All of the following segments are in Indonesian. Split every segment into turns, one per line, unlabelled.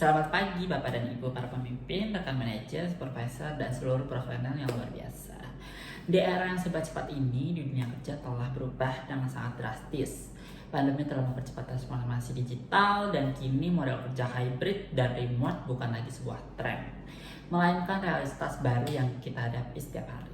Selamat pagi Bapak dan Ibu para pemimpin, rekan manajer, supervisor, dan seluruh profesional yang luar biasa. Di era yang serba cepat ini, dunia kerja telah berubah dengan sangat drastis. Pandemi telah mempercepat transformasi digital dan kini model kerja hybrid dan remote bukan lagi sebuah tren, melainkan realitas baru yang kita hadapi setiap hari.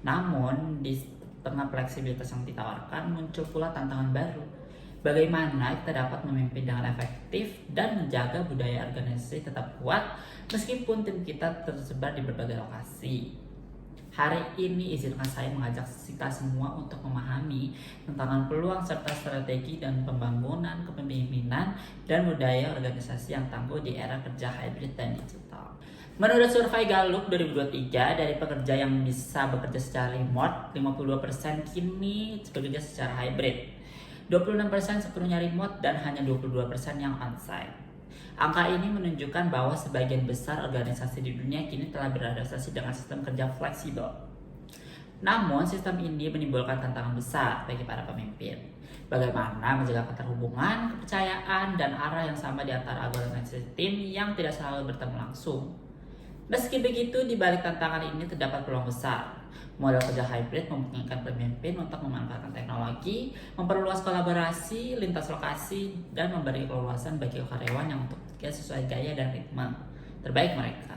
Namun, di tengah fleksibilitas yang ditawarkan, muncul pula tantangan baru. Bagaimana kita dapat memimpin dengan efektif dan menjaga budaya organisasi tetap kuat meskipun tim kita tersebar di berbagai lokasi. Hari ini izinkan saya mengajak kita semua untuk memahami tentang peluang serta strategi dan pembangunan kepemimpinan dan budaya organisasi yang tangguh di era kerja hybrid dan digital. Menurut survei Gallup 2023, dari pekerja yang bisa bekerja secara remote, 52% kini bekerja secara hybrid. 26% sepenuhnya remote dan hanya 22% yang onsite. Angka ini menunjukkan bahwa sebagian besar organisasi di dunia kini telah beradaptasi dengan sistem kerja fleksibel. Namun, sistem ini menimbulkan tantangan besar bagi para pemimpin. Bagaimana menjaga keterhubungan, kepercayaan, dan arah yang sama di antara organisasi tim yang tidak selalu bertemu langsung. Meski begitu, di balik tantangan ini terdapat peluang besar. Model kerja hybrid memungkinkan pemimpin untuk memanfaatkan teknologi, memperluas kolaborasi, lintas lokasi, dan memberi keleluasan bagi karyawan yang untuk sesuai gaya dan ritme terbaik mereka.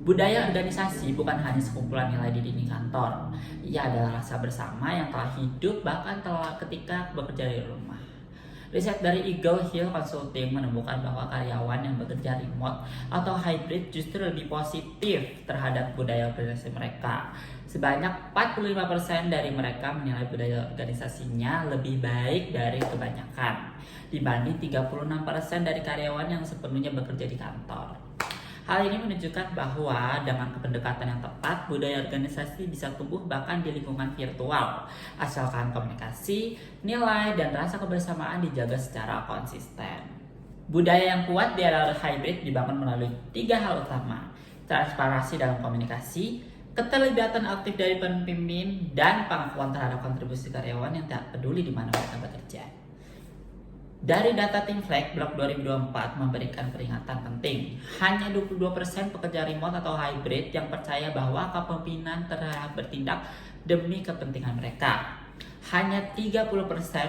Budaya organisasi bukan hanya sekumpulan nilai di dinding kantor. Ia adalah rasa bersama yang telah hidup bahkan telah ketika bekerja dari rumah. Riset dari Eagle Hill Consulting menemukan bahwa karyawan yang bekerja remote atau hybrid justru lebih positif terhadap budaya organisasi mereka. Sebanyak 45% dari mereka menilai budaya organisasinya lebih baik dari kebanyakan, dibanding 36% dari karyawan yang sepenuhnya bekerja di kantor. Hal ini menunjukkan bahwa dengan pendekatan yang tepat, budaya organisasi bisa tumbuh bahkan di lingkungan virtual, asalkan komunikasi, nilai, dan rasa kebersamaan dijaga secara konsisten. Budaya yang kuat di era hybrid dibangun melalui 3 hal utama: transparansi dalam komunikasi, keterlibatan aktif dari pemimpin, dan pengakuan terhadap kontribusi karyawan yang tak peduli di mana mereka bekerja. Dari data Think Flag Blog 2024 memberikan peringatan penting. Hanya 22% pekerja remote atau hybrid yang percaya bahwa kepemimpinan telah bertindak demi kepentingan mereka. Hanya 30%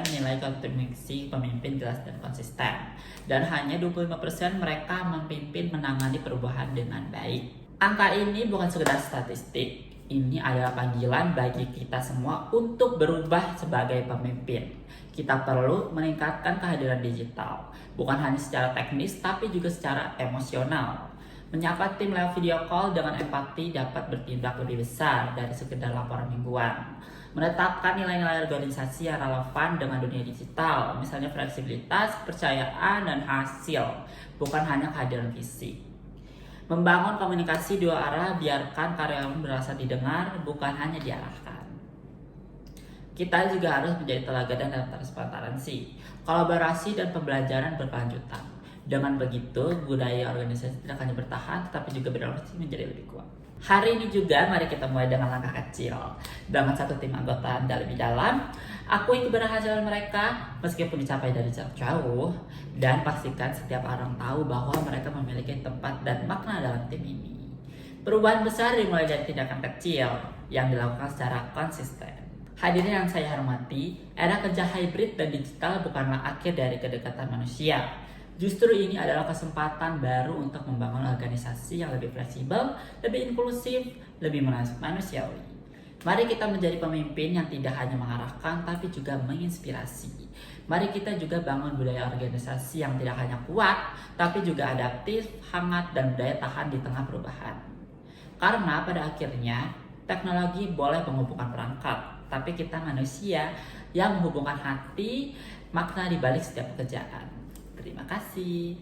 menilai kontribusi pemimpin jelas dan konsisten. Dan hanya 25% mereka memimpin menangani perubahan dengan baik. Angka ini bukan sekedar statistik. Ini adalah panggilan bagi kita semua untuk berubah sebagai pemimpin. Kita perlu meningkatkan kehadiran digital, bukan hanya secara teknis tapi juga secara emosional. Menyapa tim lewat video call dengan empati dapat bertindak lebih besar dari sekedar laporan mingguan. Menetapkan nilai-nilai organisasi yang relevan dengan dunia digital, misalnya fleksibilitas, kepercayaan, dan hasil, bukan hanya kehadiran fisik. Membangun komunikasi dua arah, biarkan karyawan merasa didengar, bukan hanya diarahkan. Kita juga harus menjadi teladan dalam transparansi, kolaborasi, dan pembelajaran berkelanjutan. Dengan begitu, budaya organisasi tidak hanya bertahan, tetapi juga berevolusi menjadi lebih kuat. Hari ini juga, mari kita mulai dengan langkah kecil. Dengan satu tim anggota Anda lebih dalam, akui keberhasilan mereka meskipun dicapai dari jarak jauh, dan pastikan setiap orang tahu bahwa mereka memiliki tempat dan makna dalam tim ini. Perubahan besar dimulai dari tindakan kecil yang dilakukan secara konsisten. Hadirin yang saya hormati, era kerja hybrid dan digital bukanlah akhir dari kedekatan manusia. Justru ini adalah kesempatan baru untuk membangun organisasi yang lebih fleksibel, lebih inklusif, lebih manusiawi. Mari kita menjadi pemimpin yang tidak hanya mengarahkan tapi juga menginspirasi. Mari kita juga bangun budaya organisasi yang tidak hanya kuat tapi juga adaptif, hangat, dan daya tahan di tengah perubahan. Karena pada akhirnya teknologi boleh menghubungkan perangkat, tapi kita manusia yang menghubungkan hati, makna di balik setiap pekerjaan. Terima kasih.